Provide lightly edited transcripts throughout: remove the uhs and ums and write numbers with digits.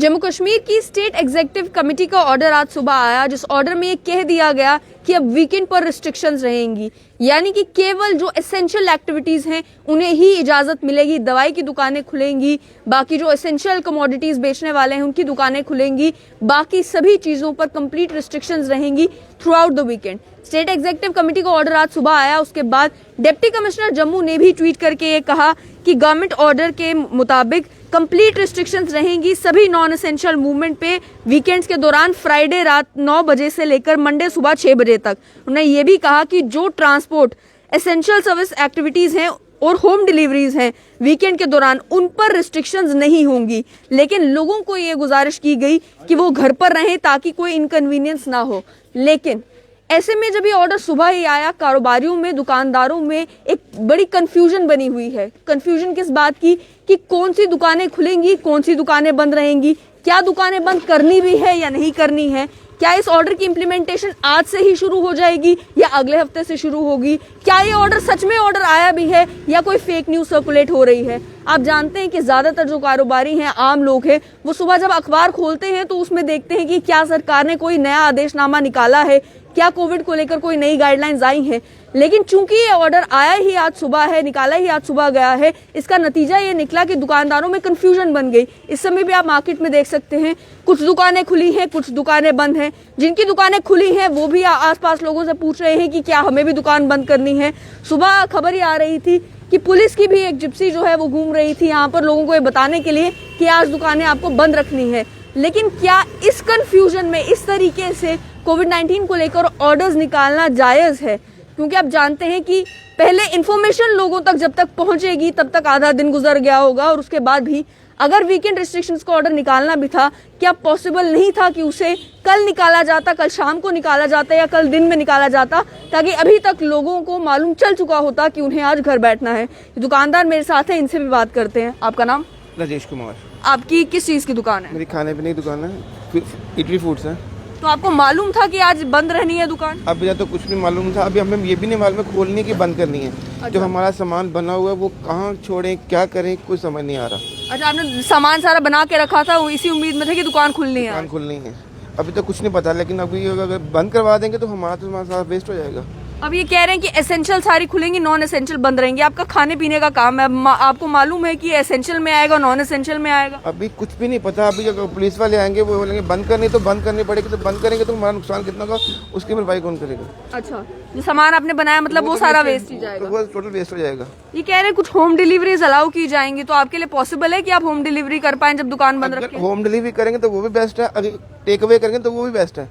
जम्मू कश्मीर की state executive committee का order आज सुबह आया, जिस ऑर्डर में ये कह दिया गया कि अब वीकेंड पर रिस्ट्रिक्शंस रहेंगी, यानी कि केवल जो एसेंशियल एक्टिविटीज हैं उन्हें ही इजाजत मिलेगी। दवाई की दुकानें खुलेंगी, बाकी जो एसेंशियल कमोडिटीज बेचने वाले हैं उनकी दुकानें खुलेंगी, बाकी सभी चीजों पर कंप्लीट रिस्ट्रिक्शंस रहेंगी through out the weekend. State executive committee का ऑर्डर आज सुबह आया, उसके बाद डिप्टी कमिश्नर जम्मू ने भी ट्वीट करके ये कहा कि गवर्नमेंट ऑर्डर के मुताबिक कंप्लीट रिस्ट्रिक्शंस रहेंगी सभी नॉन एसेंशियल मूवमेंट पे वीकेंड्स के दौरान, फ्राइडे रात 9 बजे से लेकर मंडे सुबह 6 बजे तक। उन्होंने ये भी कहा कि जो ट्रांसपोर्ट, एसेंशियल सर्विस एक्टिविटीज हैं और होम डिलीवरीज हैं वीकेंड के दौरान, उन पर रिस्ट्रिक्शंस नहीं होंगी, लेकिन लोगों को ये गुजारिश की गई कि वो घर पर रहें ताकि कोई इनकन्वीनियंस ना हो। लेकिन ऐसे में जब ये ऑर्डर सुबह ही आया, कारोबारियों में, दुकानदारों में एक बड़ी कंफ्यूजन बनी हुई है। कंफ्यूजन किस बात की कि कौन सी दुकानें खुलेंगी, कौन सी दुकानें बंद रहेंगी, क्या दुकानें बंद करनी भी है या नहीं करनी है, क्या इस ऑर्डर की इम्प्लीमेंटेशन आज से ही शुरू हो जाएगी या अगले हफ्ते से शुरू होगी, क्या ये ऑर्डर सच में ऑर्डर आया भी है या कोई फेक न्यूज सर्कुलेट हो रही है। आप जानते हैं कि ज्यादातर जो कारोबारी हैं, आम लोग हैं, वो सुबह जब अखबार खोलते हैं तो उसमें देखते हैं कि क्या सरकार ने कोई नया आदेशनामा निकाला है, क्या कोविड को लेकर कोई नई गाइडलाइंस आई हैं। लेकिन चूंकि ये ऑर्डर आया ही आज सुबह है, निकाला ही आज सुबह गया है, इसका नतीजा ये निकला कि दुकानदारों में कंफ्यूजन बन गई। इस समय भी आप मार्केट में देख सकते हैं, कुछ दुकानें खुली हैं, कुछ दुकानें बंद हैं। जिनकी दुकानें खुली हैं वो भी आसपास लोगों से पूछ रहे हैं कि क्या हमें भी दुकान बंद करनी है। सुबह खबर ही आ रही थी कि पुलिस की भी एक जिप्सी जो है वो घूम रही थी यहाँ पर लोगों को ये बताने के लिए कि आज दुकानें आपको बंद रखनी है। लेकिन क्या इस कंफ्यूजन में इस तरीके से कोविड-19 को लेकर ऑर्डर्स निकालना जायज है? क्योंकि आप जानते हैं कि पहले इंफॉर्मेशन लोगों तक जब तक पहुंचेगी तब तक आधा दिन गुजर गया होगा, और उसके बाद भी अगर वीकेंड रिस्ट्रिक्शंस का ऑर्डर निकालना भी था, क्या पॉसिबल नहीं था कि उसे कल निकाला जाता, कल शाम को निकाला जाता या कल दिन में निकाला जाता, ताकि अभी तक लोगों को मालूम चल चुका होता कि उन्हें आज घर बैठना है। दुकानदार मेरे साथ हैं, इनसे भी बात करते हैं। आपका नाम? राजेश कुमार। आपकी किस चीज़ की दुकान है? मेरी खाने पीने की दुकान है, इटली फूड्स है। तो आपको मालूम था कि आज बंद रहनी है दुकान? अभी तो कुछ नहीं मालूम था, अभी हमें ये भी नहीं मालूम है खोलनी की बंद करनी है। अच्छा। जो हमारा सामान बना हुआ है वो कहाँ छोड़ें, क्या करें, कुछ समझ नहीं आ रहा। अच्छा, आपने सामान सारा बना के रखा था, वो इसी उम्मीद में थे कि दुकान खुलनी है? दुकान खुलनी है, अभी तो कुछ नहीं पता, लेकिन अभी अगर बंद करवा देंगे तो हमारा तो सारा वेस्ट हो जाएगा। अब ये कह रहे हैं कि एसेंशियल सारी खुलेंगी, नॉन एसेंशियल बंद रहेंगी। आपका खाने पीने का काम है, आपको मालूम है कि एसेंशियल में आएगा, नॉन एसेंशियल में आएगा? अभी कुछ भी नहीं पता। अभी अगर पुलिस वाले आएंगे वो बोलेंगे बंद करनी तो बंद करनी पड़ेगी, तो बंद करेंगे तो हमारा नुकसान कितना होगा, उसकी भरपाई कौन करेगा? अच्छा, जो सामान आपने बनाया मतलब वो सारा वेस्ट ही जाएगा? वो टोटल वेस्ट हो जाएगा। ये कह रहे हैं कुछ होम डिलीवरीज अलाउ की जाएंगी, तो आपके लिए पॉसिबल है कि आप होम डिलीवरी कर पाए जब दुकान बंद रखें? होम डिलीवरी करेंगे तो वो भी बेस्ट है, अगर टेक अवे करेंगे तो वो भी बेस्ट है।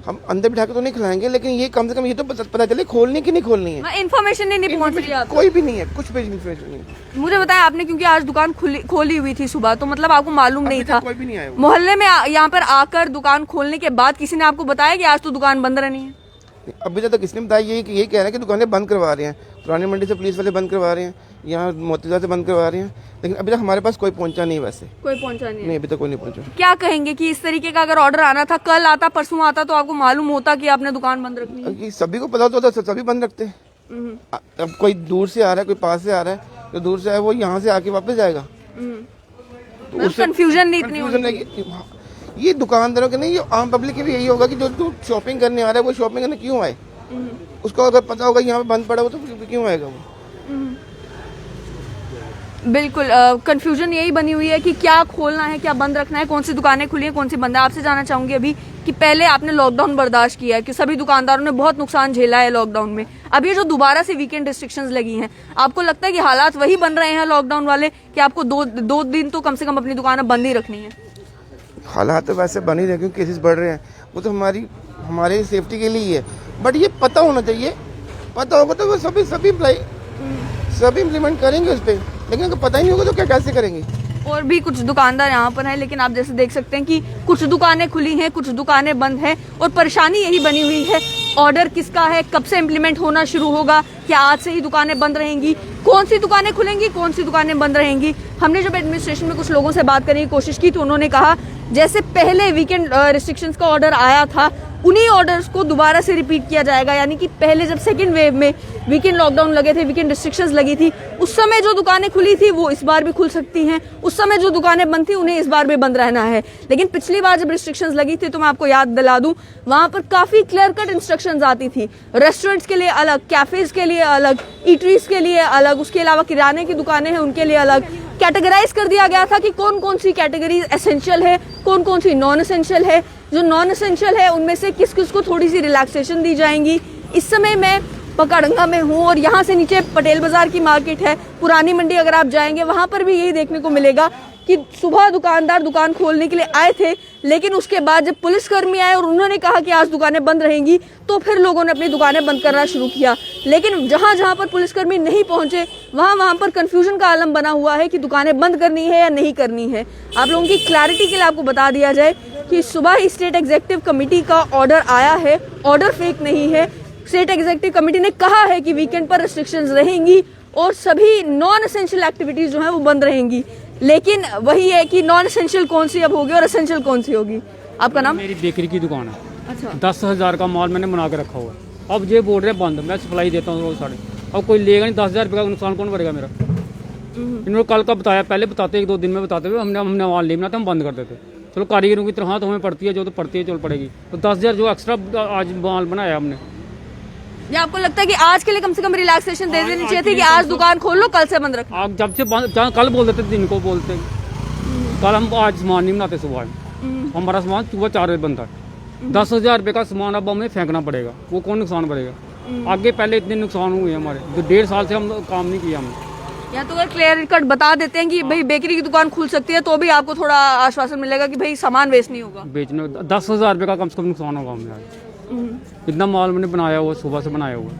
हम अंदर बिठा के तो नहीं खिलाएंगे, लेकिन ये कम से कम ये तो पता चले खोलनी की नहीं खोलनी है। इन्फॉर्मेशन नहीं पहुंच रही है? कोई भी नहीं है, कुछ भी इन्फॉर्मेशन नहीं है। मुझे बताया आपने, क्योंकि आज दुकान खोली हुई थी सुबह, तो मतलब आपको मालूम नहीं था? कोई भी नहीं आया। मोहल्ले में यहाँ पर आकर दुकान खोलने के बाद किसी ने आपको बताया कि आज तो दुकान बंद रहनी है? अभी तक किसने बताया? यही कह रहे हैं कि दुकानें बंद करवा रहे हैं, पुरानी मंडी से पुलिस वाले बंद करवा रहे हैं, यहाँ मोतीबाग से बंद करवा रहे हैं, लेकिन अभी तक हमारे पास कोई पहुंचा नहीं। वैसे कोई पहुंचा नहीं, अभी तक कोई नहीं पहुंचा। क्या कहेंगे कि इस तरीके का अगर ऑर्डर आना था, कल आता, परसों आता, तो आपको मालूम होता कि आपने दुकान बंद रखनी है? सभी को पता होता तो सभी बंद रखते हैं। अब कोई दूर से आ रहा है, कोई पास से आ रहा है, जो दूर से आया वो यहाँ से आके वापस जाएगा। कंफ्यूजन नहीं इतनी? ये दुकानदारों के नहीं, ये आम पब्लिक के भी यही होगा कि जो शॉपिंग करने आ रहा है वो शॉपिंग करने क्यों आए? उसको अगर पता होगा यहाँ पे बंद पड़ा हो तो क्यों आएगा वो? बिल्कुल, कंफ्यूजन यही बनी हुई है कि क्या खोलना है, क्या बंद रखना है, कौन सी दुकानें खुली हैं, कौन सी बंद है। आपसे जानना चाहूंगी अभी कि पहले आपने लॉकडाउन बर्दाश्त किया है, कि सभी दुकानदारों ने बहुत नुकसान झेला है लॉकडाउन में। अब ये जो दोबारा से वीकेंड रिस्ट्रिक्शंस लगी हैं, आपको लगता है कि हालात वही बन रहे हैं लॉकडाउन वाले, कि आपको दो दिन तो कम से कम अपनी दुकान बंद ही रखनी है? हालात तो वैसे बन ही रहे, क्योंकि केसेस बढ़ रहे हैं, वो तो हमारी सेफ्टी के लिए ही है। बट ये पता होना चाहिए, पता होगा तो वो सभी इम्प्लीमेंट करेंगे उस पर, लेकिन अगर पता ही नहीं होगा तो क्या कैसे करेंगे? और भी कुछ दुकानदार यहाँ पर हैं, लेकिन आप जैसे देख सकते हैं कि कुछ दुकानें खुली हैं, कुछ दुकानें बंद हैं, और परेशानी यही बनी हुई है, ऑर्डर किसका है, कब से इम्प्लीमेंट होना शुरू होगा, क्या आज से ही दुकानें बंद रहेंगी, कौन सी दुकानें खुलेंगी, कौन सी दुकानें बंद रहेंगी। हमने जब एडमिनिस्ट्रेशन में कुछ लोगों से बात करने की कोशिश की तो उन्होंने कहा जैसे पहले वीकेंड रिस्ट्रिक्शंस का ऑर्डर आया था, उन्हीं ऑर्डर्स को दोबारा से रिपीट किया जाएगा, यानी कि पहले जब सेकेंड वेव में वीकेंड लॉकडाउन लगे थे, वीकेंड रिस्ट्रिक्शंस लगी थी, उस समय जो दुकानें खुली थी वो इस बार भी खुल सकती हैं, उस समय जो दुकानें बंद थी उन्हें इस बार भी बंद रहना है। लेकिन पिछली बार जब रिस्ट्रिक्शंस लगी थी तो मैं आपको याद दिला दूं, वहां पर काफी क्लियर कट इंस्ट्रक्शंस आती थी, रेस्टोरेंट्स के लिए अलग, कैफेज के लिए अलग, ईटरीज के लिए अलग, उसके अलावा किराने की दुकानें हैं उनके लिए अलग, कैटेगराइज कर दिया गया था कि कौन कौन सी कैटेगरी एसेंशियल है, कौन कौन सी नॉन एसेंशियल है। जो नॉन एसेंशियल है उनमें से किस किस को थोड़ी सी रिलैक्सेशन दी जाएंगी। इस समय मैं पकड़ंगा में हूँ और यहाँ से नीचे पटेल बाजार की मार्केट है, पुरानी मंडी अगर आप जाएंगे वहां पर भी यही देखने को मिलेगा कि सुबह दुकानदार दुकान खोलने के लिए आए थे, लेकिन उसके बाद जब पुलिसकर्मी आए और उन्होंने कहा कि आज दुकानें बंद रहेंगी तो फिर लोगों ने अपनी दुकानें बंद करना शुरू किया। लेकिन जहां जहां पर पुलिसकर्मी नहीं पहुंचे वहां पर कंफ्यूजन का आलम बना हुआ है कि दुकानें बंद करनी है या नहीं करनी है। आप लोगों की क्लैरिटी के लिए आपको बता दिया जाए कि सुबह ही स्टेट एग्जीक्यूटिव कमेटी का ऑर्डर आया है, ऑर्डर फेक नहीं है। स्टेट एग्जीक्यूटिव कमेटी ने कहा है कि वीकेंड पर रिस्ट्रिक्शंस रहेंगी और सभी नॉन एसेंशियल एक्टिविटीज जो है वो बंद रहेंगी। लेकिन वही है कि नॉन एसेंशियल कौन सी अब होगी और एसेंशियल कौन सी होगी। आपका नाम? मेरी बेकरी की दुकान है। अच्छा, 10,000 का माल मैंने बना के रखा हुआ है। अब ये बोल रहे हैं बंद, मैं सप्लाई देता हूँ रोज साढ़े, अब कोई लेगा नहीं, 10,000 रुपये का नुकसान कौन करेगा मेरा। इन्होंने कल का बताया, पहले बताते 1-2 दिन में बताते हुए हमने माल नहीं बनाते, हम बंद कर देते। चलो कारीगरों की तरह तो हमें पड़ती है, जो तो पड़ती है चल पड़ेगी। तो 10,000 जो एक्स्ट्रा आज माल बनाया हमने। ये आपको लगता है कि आज के लिए कम से कम रिलैक्सेशन दे देनी चाहिए थी कि आज दुकान खोल लो, कल से बंद रखो? आप जब से कल बोल देते, दिन को बोलते, कल हम आज सामान नहीं बनाते सुबह में, हमारा सामान सुबह 4 बजे बनता है। 10,000 रुपये का सामान अब हमें फेंकना पड़ेगा, वो कौन नुकसान पड़ेगा। आगे पहले इतने नुकसान हुए हमारे, जो 1.5 साल से हम काम नहीं किया हमने। या तो अगर क्लियर कट बता देते हैं कि भाई बेकरी की दुकान खुल सकती है तो भी आपको थोड़ा आश्वासन मिलेगा कि भाई सामान वेस्ट नहीं होगा। बेचने 10,000 रुपये का कम से कम नुकसान होगा हमें आज। इतना माल मैंने बनाया हुआ, सुबह से बनाया हुआ।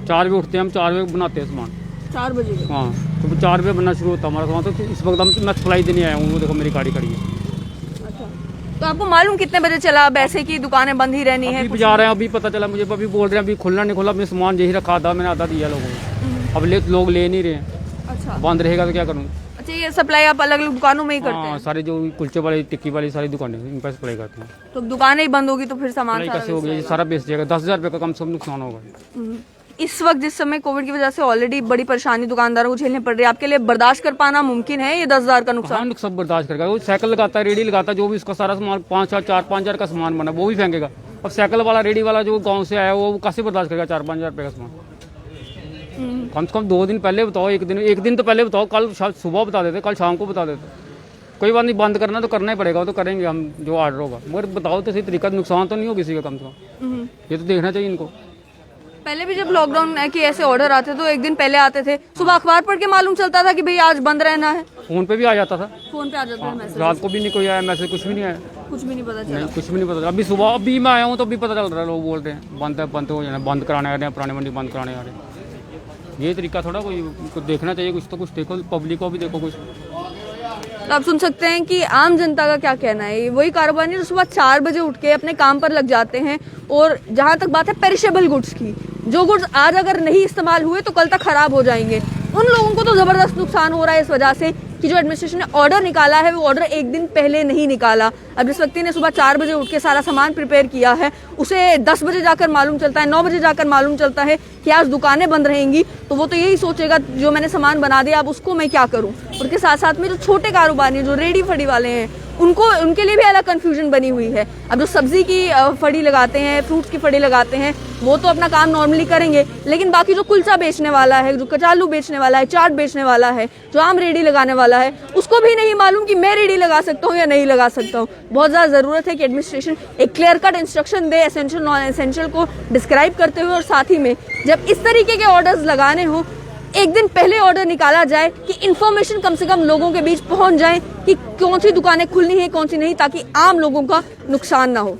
4 बजे उठते हैं हम, 4 बजे बनाते हैं सामान। 4 बजे? हाँ, तो 4 बजे बनना शुरू होता हमारा सामान। तो इस वक्त मैं सप्लाई देने आया हूँ, वो देखो मेरी गाड़ी खड़ी है। अच्छा, तो आपको मालूम कितने बजे चला अब ऐसे की दुकानें बंद ही रहनी है? अभी जा रहे हैं, अभी पता चला मुझे, अभी बोल रहे हैं अभी खुलना नहीं खुला, अपने सामान यही रखा था मैंने, आधा दिया लोगों को। अब लोग ले नहीं रहे हैं। अच्छा, बंद रहेगा तो क्या करूँ। अच्छा, ये सप्लाई आप अलग अलग दुकानों में ही करते हाँ, हैं? सारे जो कुलचे वाली, टिक्की वाली सारी दुकानें इन पर सप्लाई करते हैं। तो दुकानें ही बंद होगी तो फिर सामान सप्लाई सारा कैसे हो गया, ये सारा बेच जाएगा। 10,000 रुपये का कम से कम नुकसान होगा। इस वक्त जिस समय कोविड की वजह से ऑलरेडी बड़ी परेशानी दुकानदारों को झेलनी पड़ रही है, आपके लिए बर्दाश्त कर पाना मुमकिन है ये 10,000 का नुकसान? हाँ, सब बर्दाश्त करेगा। वो साइकिल लगाता है, रेडी लगाता है, जो भी उसका सारा सामान 4-5 हज़ार का सामान बना वो भी फेंकेगा। अब साइकिल वाला, रेडी वाला जो गाँव से आया वो कैसे बर्दाश्त करेगा 4-5 हज़ार रुपये का सामान। कम से कम 2 दिन पहले बताओ, एक दिन तो पहले बताओ, कल सुबह बता देते, कल शाम को बता देते। कोई बात नहीं, बंद करना तो करना ही पड़ेगा, वो तो करेंगे हम जो ऑर्डर होगा, मगर बताओ तो सही तरीका, नुकसान तो नहीं हो किसी का कम से कम। ये तो देखना चाहिए इनको। पहले भी जब लॉकडाउन के ऐसे ऑर्डर आते तो एक दिन पहले आते थे, सुबह अखबार पढ़ के मालूम चलता था कि भाई आज बंद रहना है। फोन पे भी आ जाता था, फोन पे आ जाता था मैसेज। रात को भी नहीं कोई आया मैसेज, कुछ भी नहीं आया, कुछ भी नहीं पता चला। नहीं कुछ भी नहीं पता चला। अभी सुबह अभी मैं आया हूँ तो अभी पता चल रहा है, लोग बोल रहे हैं बंद हो जाना, बंद कराने आ रहे हैं, पुरानी मंडी बंद कराने आ रहे हैं। ये तरीका थोड़ा कोई देखना चाहिए, कुछ तो कुछ देखो, पब्लिक को भी देखो कुछ। तो आप सुन सकते हैं कि आम जनता का क्या कहना है। वही कारोबार जो सुबह 4 बजे उठ के अपने काम पर लग जाते हैं, और जहां तक बात है पेरिशेबल गुड्स की, जो गुड्स आज अगर नहीं इस्तेमाल हुए तो कल तक खराब हो जाएंगे, उन लोगों को तो जबरदस्त नुकसान हो रहा है इस वजह से कि जो एडमिनिस्ट्रेशन ने ऑर्डर निकाला है वो ऑर्डर एक दिन पहले नहीं निकाला। अब जिस व्यक्ति ने सुबह 4 बजे उठ के सारा सामान प्रिपेयर किया है, उसे 10 बजे जाकर मालूम चलता है, 9 बजे जाकर मालूम चलता है कि आज दुकानें बंद रहेंगी, तो वो तो यही सोचेगा जो मैंने सामान बना दिया अब उसको मैं क्या करूं। उसके साथ साथ में जो छोटे कारोबारी हैं, जो रेडी फड़ी वाले हैं, उनके लिए भी अलग कंफ्यूजन बनी हुई है। अब जो सब्जी की फड़ी लगाते हैं, फ्रूट्स की फड़ी लगाते हैं, वो तो अपना काम नॉर्मली करेंगे, लेकिन बाकी जो कुलचा बेचने वाला है, जो कचालू बेचने वाला है, चाट बेचने वाला है, जो आम रेडी लगाने वाला है, उसको भी नहीं मालूम कि मैं रेडी लगा सकता हूँ या नहीं लगा सकता हूँ। बहुत ज़्यादा ज़रूरत है कि एडमिनिस्ट्रेशन एक क्लियर कट इंस्ट्रक्शन दे एसेंशियल नॉन एसेंशियल को डिस्क्राइब करते हुए, और साथ ही में जब इस तरीके के ऑर्डर्स लगाने हों एक दिन पहले ऑर्डर निकाला जाए कि इन्फॉर्मेशन कम से कम लोगों के बीच पहुंच जाए कि कौन सी दुकानें खुलनी है कौन सी नहीं, ताकि आम लोगों का नुकसान ना हो।